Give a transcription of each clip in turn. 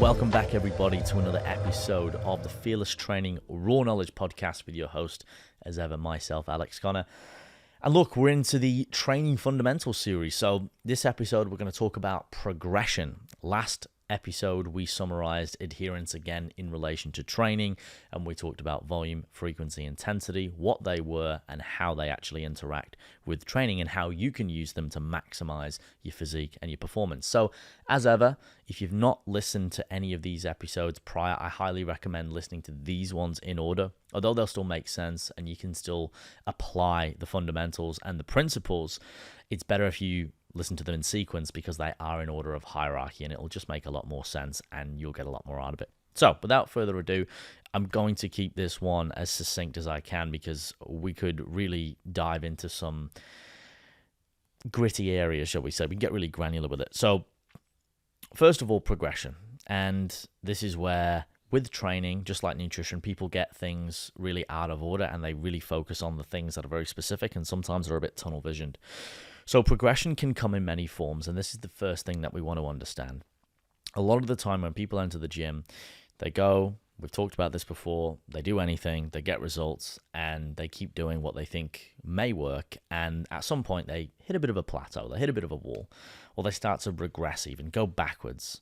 Welcome back, everybody, to another episode of the Fearless Training Raw Knowledge Podcast with your host, as ever, myself, Alex Connor. And look, we're into the Training Fundamentals series. So this episode, we're going to talk about progression. Last episode, we summarized adherence again in relation to training, and we talked about volume, frequency, intensity, what they were, and how they actually interact with training, and how you can use them to maximize your physique and your performance. So as ever, if you've not listened to any of these episodes prior, I highly recommend listening to these ones in order, although they'll still make sense and you can still apply the fundamentals and the principles. It's better if you listen to them in sequence because they are in order of hierarchy, and it'll just make a lot more sense and you'll get a lot more out of it. So without further ado, I'm going to keep this one as succinct as I can because we could really dive into some gritty areas, shall we say. We can get really granular with it. So first of all, progression. And this is where, with training, just like nutrition, people get things really out of order and they really focus on the things that are very specific, and sometimes they're a bit tunnel visioned. So progression can come in many forms, and this is the first thing that we want to understand. A lot of the time when people enter the gym, they go, we've talked about this before, they do anything, they get results, and they keep doing what they think may work, and at some point they hit a bit of a plateau, they hit a bit of a wall, or they start to regress even, go backwards.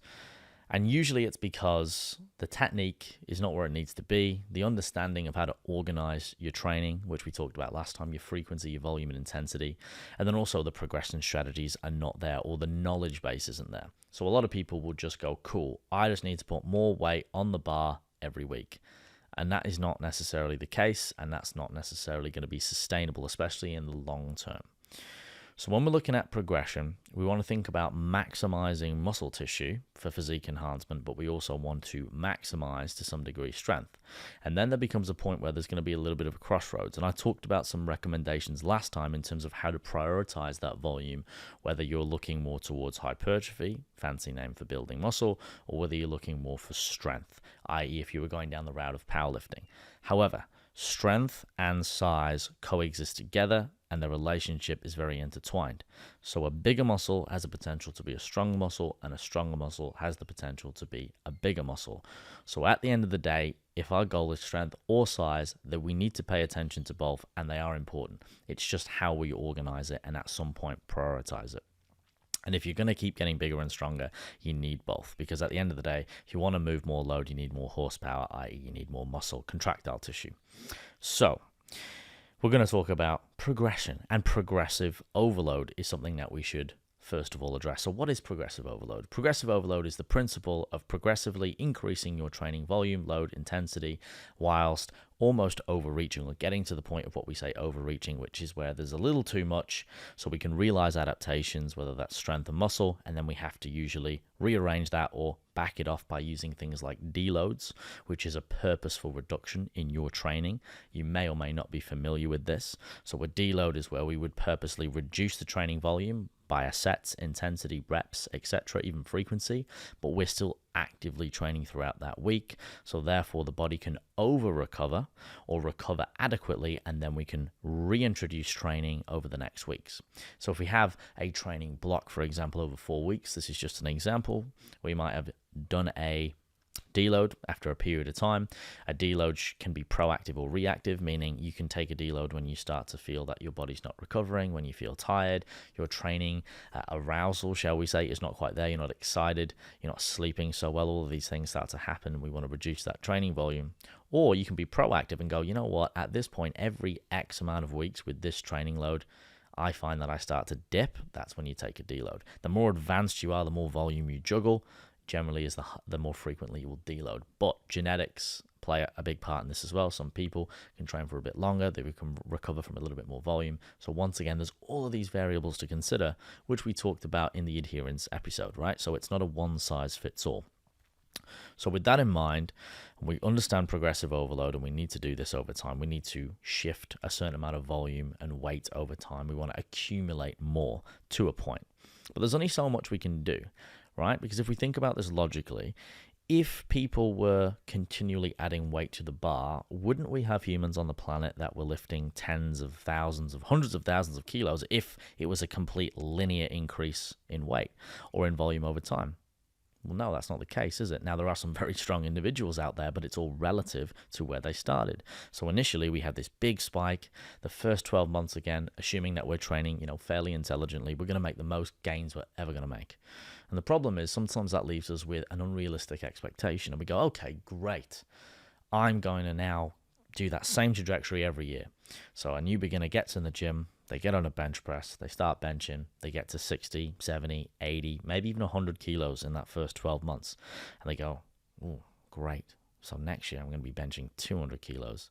And usually it's because the technique is not where it needs to be, the understanding of how to organize your training, which we talked about last time, your frequency, your volume and intensity, and then also the progression strategies are not there, or the knowledge base isn't there. So a lot of people will just go, cool, I just need to put more weight on the bar every week. And that is not necessarily the case, and that's not necessarily going to be sustainable, especially in the long term. So when we're looking at progression, we want to think about maximizing muscle tissue for physique enhancement, but we also want to maximize to some degree strength. And then there becomes a point where there's going to be a little bit of a crossroads. And I talked about some recommendations last time in terms of how to prioritize that volume, whether you're looking more towards hypertrophy, fancy name for building muscle, or whether you're looking more for strength, i.e. if you were going down the route of powerlifting. However, strength and size coexist together, and the relationship is very intertwined. So a bigger muscle has a potential to be a stronger muscle, and a stronger muscle has the potential to be a bigger muscle. So at the end of the day, if our goal is strength or size, then we need to pay attention to both, and they are important. It's just how we organize it and at some point prioritize it. And if you're going to keep getting bigger and stronger, you need both, because at the end of the day, if you want to move more load, you need more horsepower, i.e. you need more muscle, contractile tissue. So we're going to talk about progression, and progressive overload is something that we should first of all address. So what is progressive overload? Progressive overload is the principle of progressively increasing your training volume, load, intensity, whilst almost overreaching, or getting to the point of what we say overreaching, which is where there's a little too much, so we can realize adaptations, whether that's strength and muscle, and then we have to usually rearrange that or back it off by using things like deloads, which is a purposeful reduction in your training. You may or may not be familiar with this. So a deload is where we would purposely reduce the training volume by a sets, intensity, reps, etc., even frequency, but we're still actively training throughout that week. So therefore the body can over recover or recover adequately, and then we can reintroduce training over the next weeks. So if we have a training block, for example, over 4 weeks, this is just an example, we might have done a deload after a period of time. A deload can be proactive or reactive, meaning you can take a deload when you start to feel that your body's not recovering, when you feel tired, your training arousal, shall we say, is not quite there, you're not excited, you're not sleeping so well, all of these things start to happen and we want to reduce that training volume. Or you can be proactive and go, you know what, at this point, every X amount of weeks with this training load, I find that I start to dip. That's when you take a deload. The more advanced you are, the more volume you juggle, generally is the more frequently you will deload. But genetics play a big part in this as well. Some people can train for a bit longer, they can recover from a little bit more volume. So once again, there's all of these variables to consider, which we talked about in the adherence episode, right? So it's not a one size fits all. So with that in mind, we understand progressive overload, and we need to do this over time. We need to shift a certain amount of volume and weight over time. We want to accumulate more to a point. But there's only so much we can do, right? Because if we think about this logically, if people were continually adding weight to the bar, wouldn't we have humans on the planet that were lifting tens of thousands of hundreds of thousands of kilos if it was a complete linear increase in weight or in volume over time? Well, no, that's not the case, is it? Now, there are some very strong individuals out there, but it's all relative to where they started. So initially, we had this big spike. The first 12 months, again, assuming that we're training, fairly intelligently, we're going to make the most gains we're ever going to make. And the problem is sometimes that leaves us with an unrealistic expectation. And we go, okay, great. I'm going to now do that same trajectory every year. So a new beginner gets in the gym, they get on a bench press, they start benching, they get to 60, 70, 80, maybe even 100 kilos in that first 12 months. And they go, oh, great. So next year I'm going to be benching 200 kilos.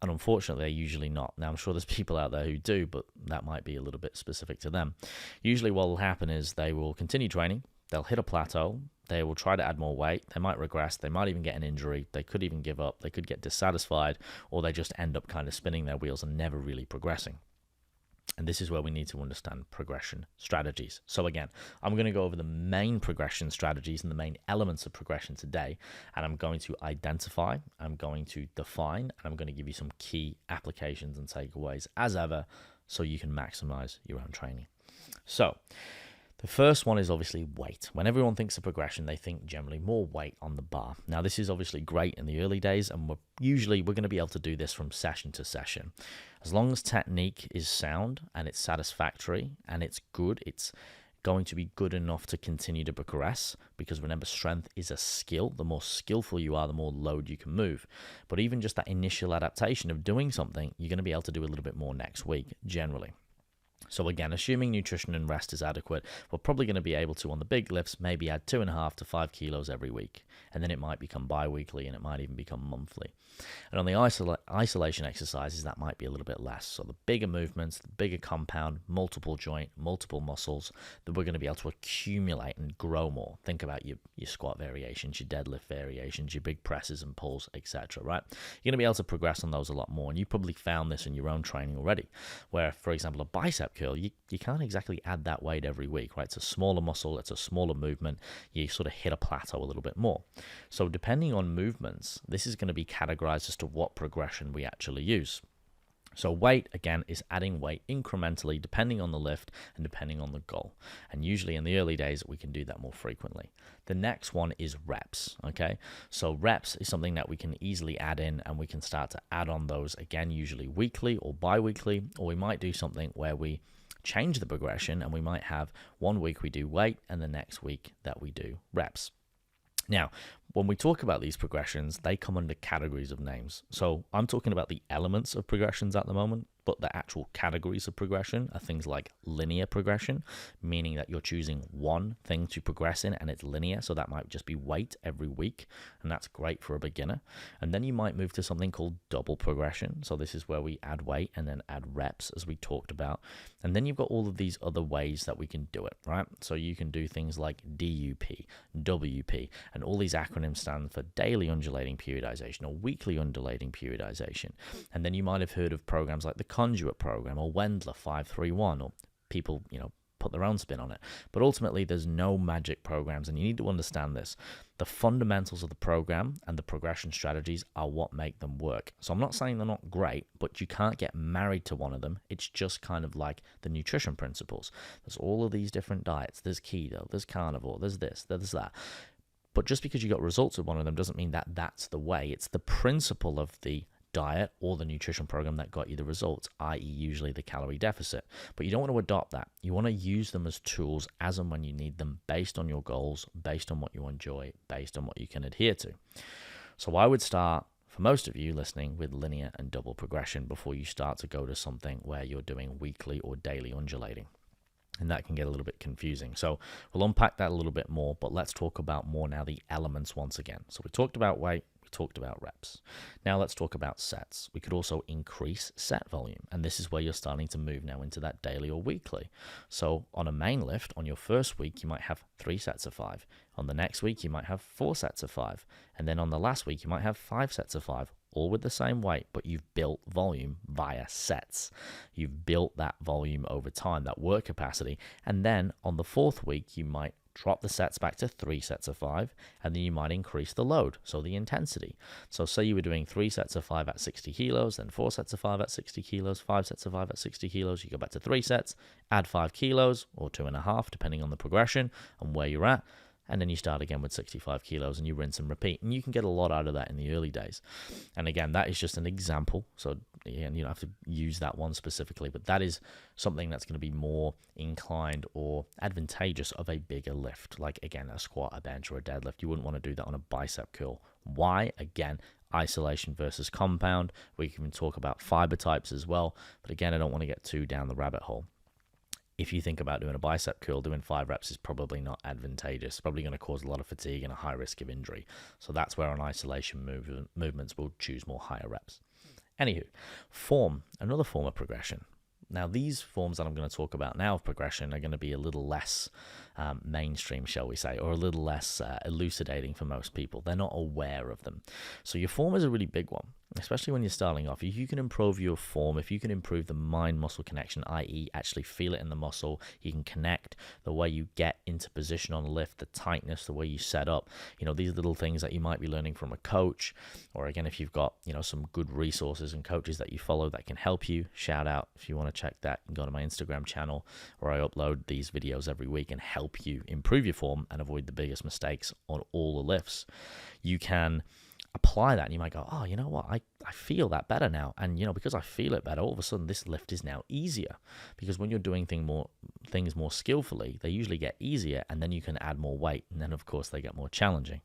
And unfortunately, they're usually not. Now, I'm sure there's people out there who do, but that might be a little bit specific to them. Usually what will happen is they will continue training, they'll hit a plateau, they will try to add more weight, they might regress, they might even get an injury, they could even give up, they could get dissatisfied, or they just end up kind of spinning their wheels and never really progressing. And this is where we need to understand progression strategies. So again, I'm going to go over the main progression strategies and the main elements of progression today. And I'm going to identify, I'm going to define, and I'm going to give you some key applications and takeaways as ever, so you can maximize your own training. So the first one is obviously weight. When everyone thinks of progression, they think generally more weight on the bar. Now, this is obviously great in the early days, and we're going to be able to do this from session to session. As long as technique is sound and it's satisfactory and it's good, it's going to be good enough to continue to progress, because remember, strength is a skill. The more skillful you are, the more load you can move. But even just that initial adaptation of doing something, you're going to be able to do a little bit more next week, generally. So again, assuming nutrition and rest is adequate, we're probably going to be able to, on the big lifts, maybe add 2.5 to 5 kilos every week. And then it might become bi-weekly, and it might even become monthly. And on the isolation exercises, that might be a little bit less. So the bigger movements, the bigger compound, multiple joint, multiple muscles, that we're going to be able to accumulate and grow more. Think about your squat variations, your deadlift variations, your big presses and pulls, etc. Right? You're going to be able to progress on those a lot more. And you probably found this in your own training already, where, for example, a bicep curl, you can't exactly add that weight every week, right? It's a smaller muscle, it's a smaller movement. You sort of hit a plateau a little bit more. So depending on movements, this is going to be categorized as to what progression we actually use. So weight, again, is adding weight incrementally depending on the lift and depending on the goal. And usually in the early days, we can do that more frequently. The next one is reps, okay? So reps is something that we can easily add in, and we can start to add on those, again, usually weekly or bi-weekly, or we might do something where we change the progression, and we might have 1 week we do weight and the next week that we do reps. Now, when we talk about these progressions, they come under categories of names. So I'm talking about the elements of progressions at the moment, but the actual categories of progression are things like linear progression, meaning that you're choosing one thing to progress in and it's linear. So that might just be weight every week, and that's great for a beginner. And then you might move to something called double progression. So this is where we add weight and then add reps, as we talked about. And then you've got all of these other ways that we can do it, right? So you can do things like DUP, WP, and all these acronyms stand for daily undulating periodization or weekly undulating periodization. And then you might have heard of programs like the Conduit program or Wendler 531, or people, put their own spin on it. But ultimately, there's no magic programs, and you need to understand this. The fundamentals of the program and the progression strategies are what make them work. So I'm not saying they're not great, but you can't get married to one of them. It's just kind of like the nutrition principles. There's all of these different diets. There's keto, there's carnivore, there's this, there's that. But just because you got results with one of them doesn't mean that that's the way. It's the principle of the diet or the nutrition program that got you the results, i.e. usually the calorie deficit. But you don't want to adopt that. You want to use them as tools as and when you need them, based on your goals, based on what you enjoy, based on what you can adhere to. So I would start, for most of you listening, with linear and double progression before you start to go to something where you're doing weekly or daily undulating. And that can get a little bit confusing. So we'll unpack that a little bit more, but let's talk about more now the elements once again. So we talked about weight, we talked about reps. Now let's talk about sets. We could also increase set volume, and this is where you're starting to move now into that daily or weekly. So on a main lift, on your first week, you might have 3 sets of 5. On the next week, you might have 4 sets of 5. And then on the last week, you might have 5 sets of 5. All with the same weight, but you've built volume via sets. You've built that volume over time, that work capacity. And then on the 4th week, you might drop the sets back to 3 sets of 5, and then you might increase the load, so the intensity. So say you were doing 3 sets of 5 at 60 kilos, then 4 sets of 5 at 60 kilos, 5 sets of 5 at 60 kilos, you go back to 3 sets, add 5 kilos, or 2.5, depending on the progression and where you're at. And then you start again with 65 kilos and you rinse and repeat. And you can get a lot out of that in the early days. And again, that is just an example. So again, you don't have to use that one specifically, but that is something that's going to be more inclined or advantageous of a bigger lift. Like again, a squat, a bench, or a deadlift. You wouldn't want to do that on a bicep curl. Why? Again, isolation versus compound. We can talk about fiber types as well. But again, I don't want to get too down the rabbit hole. If you think about doing a bicep curl, doing 5 reps is probably not advantageous. It's probably going to cause a lot of fatigue and a high risk of injury. So that's where on isolation movements we'll choose more higher reps. Anywho, form, another form of progression. Now, these forms that I'm going to talk about now of progression are going to be a little less mainstream, shall we say, or a little less elucidating for most people. They're not aware of them. So your form is a really big one, especially when you're starting off. If you can improve your form, if you can improve the mind-muscle connection, i.e. actually feel it in the muscle, you can connect the way you get into position on lift, the tightness, the way you set up, these little things that you might be learning from a coach, or again, if you've got, some good resources and coaches that you follow that can help you, shout out. If you want to check that, you can go to my Instagram channel where I upload these videos every week and help you improve your form and avoid the biggest mistakes on all the lifts. You can apply that and you might go, oh, you know what, I feel that better now. And because I feel it better, all of a sudden this lift is now easier, because when you're doing things more skillfully, they usually get easier, and then you can add more weight, and then of course they get more challenging.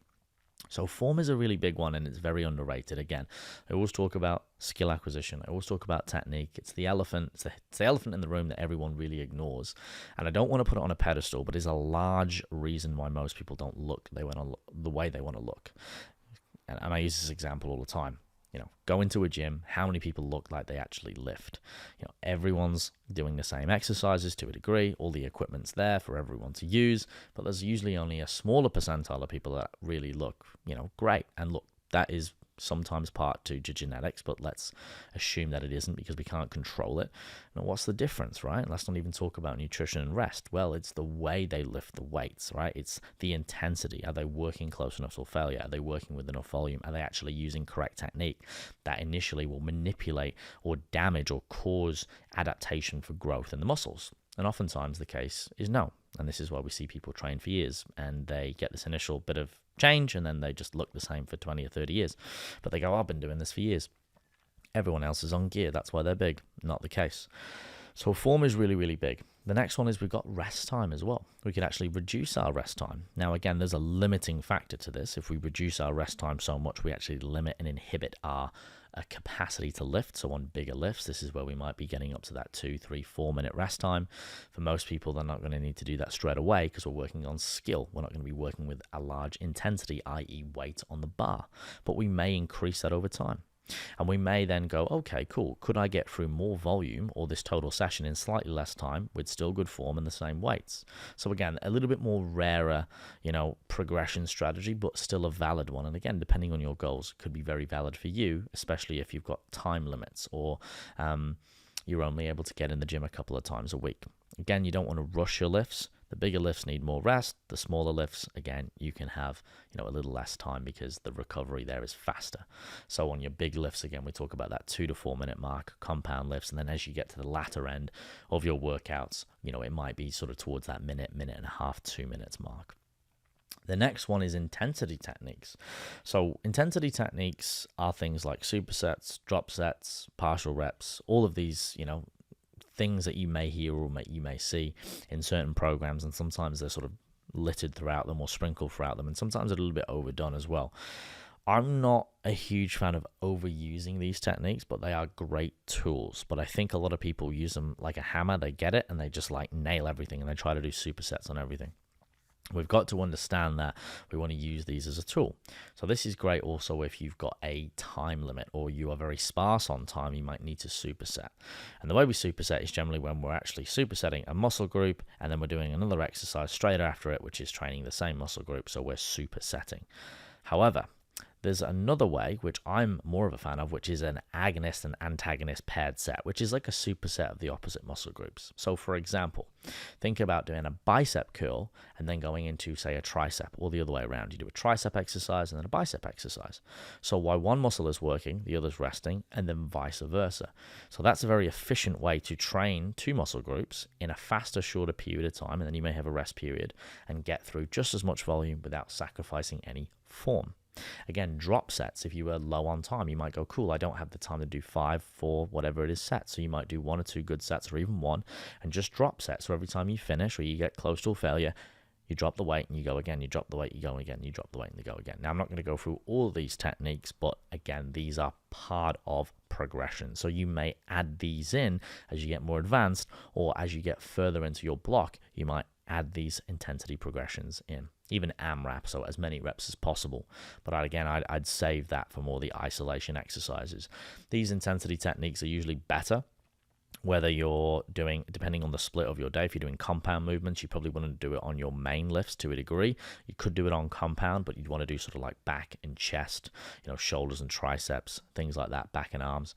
So form is a really big one, and it's very underrated. Again, I always talk about skill acquisition. I always talk about technique. It's the elephant. It's the elephant in the room that everyone really ignores. And I don't want to put it on a pedestal, but it's a large reason why most people don't look the way they want to look. And I use this example all the time. Go into a gym, how many people look like they actually lift? Everyone's doing the same exercises to a degree, all the equipment's there for everyone to use, but there's usually only a smaller percentile of people that really look, great. And look, that is sometimes part due to genetics, but let's assume that it isn't, because we can't control it. Now, what's the difference, right? Let's not even talk about nutrition and rest. Well, it's the way they lift the weights, right? It's the intensity. Are they working close enough to failure? Are they working with enough volume? Are they actually using correct technique that initially will manipulate or damage or cause adaptation for growth in the muscles? And oftentimes the case is no. And this is why we see people train for years and they get this initial bit of change and then they just look the same for 20 or 30 years. But they go, I've been doing this for years. Everyone else is on gear. That's why they're big. Not the case. So form is really, really big. The next one is we've got rest time as well. We could actually reduce our rest time. Now, again, there's a limiting factor to this. If we reduce our rest time so much, we actually limit and inhibit our capacity to lift. So on bigger lifts, this is where we might be getting up to that 2, 3, 4 minute rest time. For most people, they're not going to need to do that straight away because we're working on skill. We're not going to be working with a large intensity, i.e. weight on the bar, but we may increase that over time. And we may then go, okay, cool. Could I get through more volume or this total session in slightly less time with still good form and the same weights? So again, a little bit more rarer, progression strategy, but still a valid one. And again, depending on your goals, could be very valid for you, especially if you've got time limits or you're only able to get in the gym a couple of times a week. Again, you don't want to rush your lifts. The bigger lifts need more rest. The smaller lifts, again, you can have, a little less time because the recovery there is faster. So on your big lifts, again, we talk about that 2 to 4 minute mark, compound lifts. And then as you get to the latter end of your workouts, it might be sort of towards that minute and a half, 2 minutes mark. The next one is intensity techniques. So intensity techniques are things like supersets, drop sets, partial reps, all of these, things that you may hear or you may see in certain programs, and sometimes they're sort of littered throughout them or sprinkled throughout them, and sometimes a little bit overdone as well. I'm not a huge fan of overusing these techniques, but they are great tools. But I think a lot of people use them like a hammer. They get it and they just nail everything, and they try to do supersets on everything. We've got to understand that we want to use these as a tool. So this is great also if you've got a time limit or you are very sparse on time, you might need to superset. And the way we superset is generally when we're actually supersetting a muscle group and then we're doing another exercise straight after it, which is training the same muscle group. So we're supersetting. However, There's another way, which I'm more of a fan of, which is an agonist and antagonist paired set, which is like a superset of the opposite muscle groups. So for example, think about doing a bicep curl and then going into, say, a tricep, or the other way around. You do a tricep exercise and then a bicep exercise. So while one muscle is working, the other's resting, and then vice versa. So that's a very efficient way to train two muscle groups in a faster, shorter period of time, and then you may have a rest period and get through just as much volume without sacrificing any form. Again, drop sets. If you were low on time, you might go, cool, I don't have the time to do 5, 4, whatever it is sets. So you might do 1 or 2 good sets, or even 1, and just drop sets. So every time you finish or you get close to a failure, you drop the weight and you go again, you drop the weight, you go again, you drop the weight and you go again. Now, I'm not going to go through all of these techniques, but again, these are part of progression. So you may add these in as you get more advanced, or as you get further into your block, you might add these intensity progressions in, even AMRAP, so as many reps as possible. But I'd save that for more the isolation exercises. These intensity techniques are usually better, whether you're doing, depending on the split of your day. If you're doing compound movements, you probably want to do it on your main lifts to a degree. You could do it on compound, but you'd want to do sort of like back and chest, shoulders and triceps, things like that, back and arms.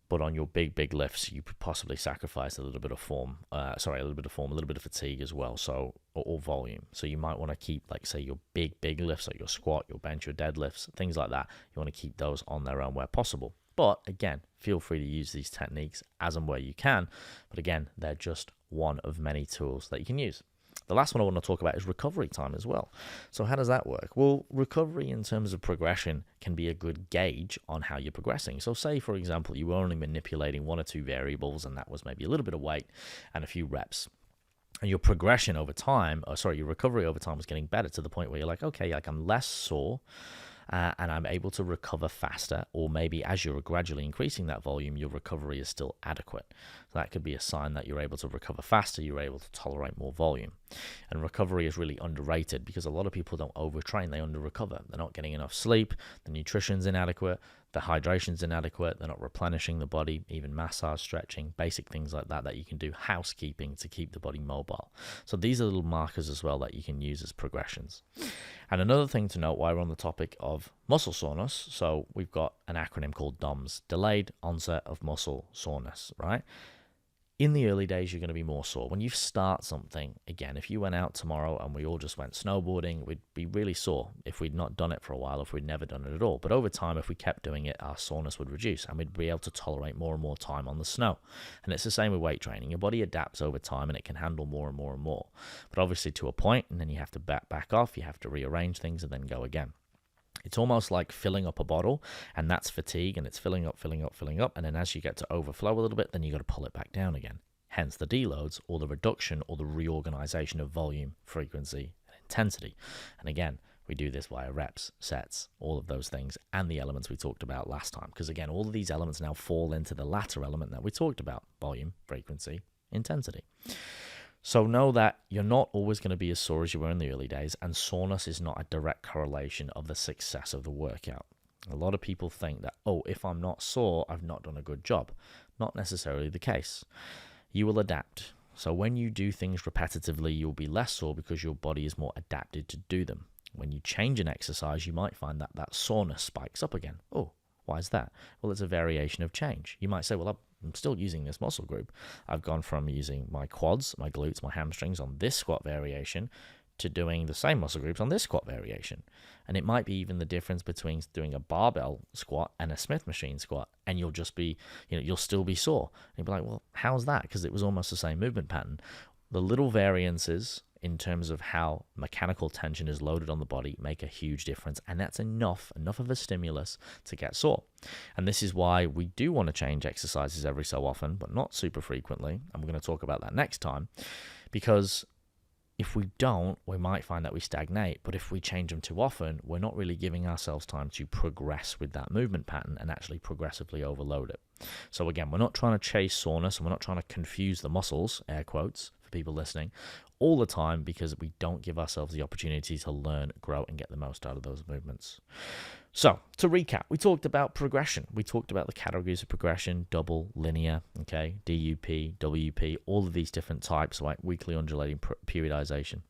But on your big lifts, you could possibly sacrifice a little bit of form, a little bit of fatigue as well, so or volume. So you might want to keep, like, say, your big lifts, like your squat, your bench, your deadlifts, things like that. You want to keep those on their own where possible. But again, feel free to use these techniques as and where you can. But again, they're just one of many tools that you can use. The last one I want to talk about is recovery time as well. So how does that work? Well, recovery in terms of progression can be a good gauge on how you're progressing. So say, for example, you were only manipulating 1 or 2 variables, and that was maybe a little bit of weight and a few reps. And your progression over time, your recovery over time was getting better to the point where you're like, okay, like I'm less sore, and I'm able to recover faster, or maybe as you're gradually increasing that volume, your recovery is still adequate. So that could be a sign that you're able to recover faster, you're able to tolerate more volume. And recovery is really underrated because a lot of people don't overtrain, they under-recover. They're not getting enough sleep, the nutrition's inadequate, the hydration's inadequate, they're not replenishing the body, even massage, stretching, basic things like that you can do, housekeeping to keep the body mobile. So these are little markers as well that you can use as progressions. And another thing to note while we're on the topic of muscle soreness, so we've got an acronym called DOMS, Delayed Onset of Muscle Soreness, right? In the early days, you're going to be more sore. When you start something, again, if you went out tomorrow and we all just went snowboarding, we'd be really sore if we'd not done it for a while, if we'd never done it at all. But over time, if we kept doing it, our soreness would reduce and we'd be able to tolerate more and more time on the snow. And it's the same with weight training. Your body adapts over time and it can handle more and more and more. But obviously to a point, and then you have to back off, you have to rearrange things and then go again. It's almost like filling up a bottle, and that's fatigue, and it's filling up, and then as you get to overflow a little bit, then you got to pull it back down again. Hence the deloads, or the reduction, or the reorganization of volume, frequency, and intensity. And again, we do this via reps, sets, all of those things, and the elements we talked about last time. Because again, all of these elements now fall into the latter element that we talked about: volume, frequency, intensity. So know that you're not always going to be as sore as you were in the early days, and soreness is not a direct correlation of the success of the workout. A lot of people think that, if I'm not sore, I've not done a good job. Not necessarily the case. You will adapt. So when you do things repetitively, you'll be less sore because your body is more adapted to do them. When you change an exercise, you might find that that soreness spikes up again. Why is that? Well, it's a variation of change. You might say, well, I'm still using this muscle group. I've gone from using my quads, my glutes, my hamstrings on this squat variation to doing the same muscle groups on this squat variation. And it might be even the difference between doing a barbell squat and a Smith machine squat, and you'll just be, you'll still be sore. And you'll be like, well, how's that? Because it was almost the same movement pattern. The little variances in terms of how mechanical tension is loaded on the body make a huge difference, and that's enough of a stimulus to get sore. And this is why we do want to change exercises every so often, but not super frequently, and we're going to talk about that next time, because if we don't, we might find that we stagnate, but if we change them too often, we're not really giving ourselves time to progress with that movement pattern and actually progressively overload it. So again, we're not trying to chase soreness, and we're not trying to confuse the muscles, air quotes, for people listening, all the time, because we don't give ourselves the opportunity to learn, grow, and get the most out of those movements. So, to recap, we talked about progression. We talked about the categories of progression: double, linear, DUP, WP, all of these different types, like weekly undulating periodization.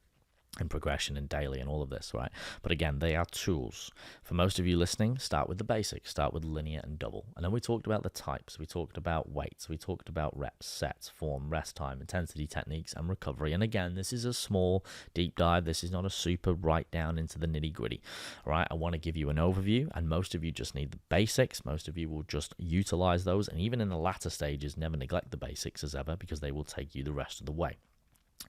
and progression and daily and all of this, right? But again, they are tools. For most of you listening, start with the basics, start with linear and double. And then we talked about the types, we talked about weights, we talked about reps, sets, form, rest time, intensity techniques, and recovery. And again, this is a small deep dive. This is not a super right down into the nitty gritty, all right? I want to give you an overview, and most of you just need the basics. Most of you will just utilize those. And even in the latter stages, never neglect the basics as ever, because they will take you the rest of the way.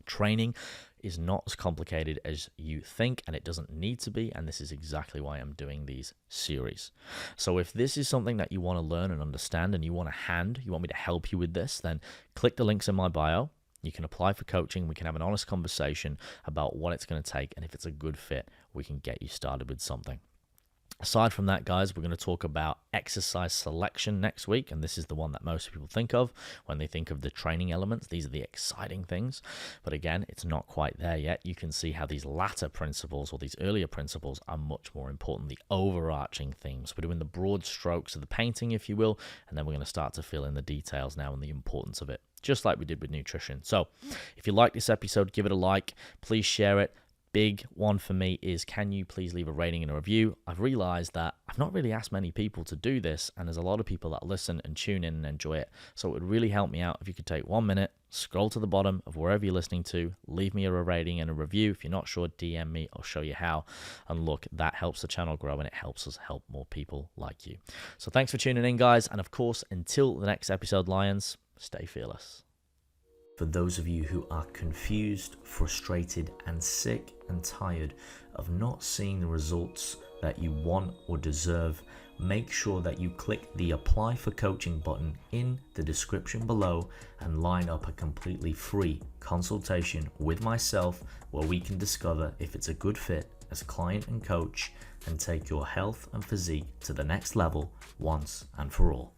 Training is not as complicated as you think, and it doesn't need to be, and this is exactly why I'm doing these series. So if this is something that you want to learn and understand, and you want me to help you with this, then click the links in my bio. You can apply for coaching. We can have an honest conversation about what it's going to take, and if it's a good fit, we can get you started with something. Aside from that, guys, we're going to talk about exercise selection next week, and this is the one that most people think of when they think of the training elements. These are the exciting things, but again, it's not quite there yet. You can see how these latter principles, or these earlier principles, are much more important, the overarching themes. We're doing the broad strokes of the painting, if you will, and then we're going to start to fill in the details now and the importance of it, just like we did with nutrition. So if you like this episode, give it a like, please share it. Big one for me is, can you please leave a rating and a review? I've realized that I've not really asked many people to do this, and there's a lot of people that listen and tune in and enjoy it. So it would really help me out if you could take 1 minute, scroll to the bottom of wherever you're listening to, leave me a rating and a review. If you're not sure, DM me, I'll show you how. And look, that helps the channel grow, and it helps us help more people like you. So thanks for tuning in, guys. And of course, until the next episode, Lions, stay fearless. For those of you who are confused, frustrated, and sick and tired of not seeing the results that you want or deserve, make sure that you click the Apply for Coaching button in the description below and line up a completely free consultation with myself, where we can discover if it's a good fit as client and coach, and take your health and physique to the next level once and for all.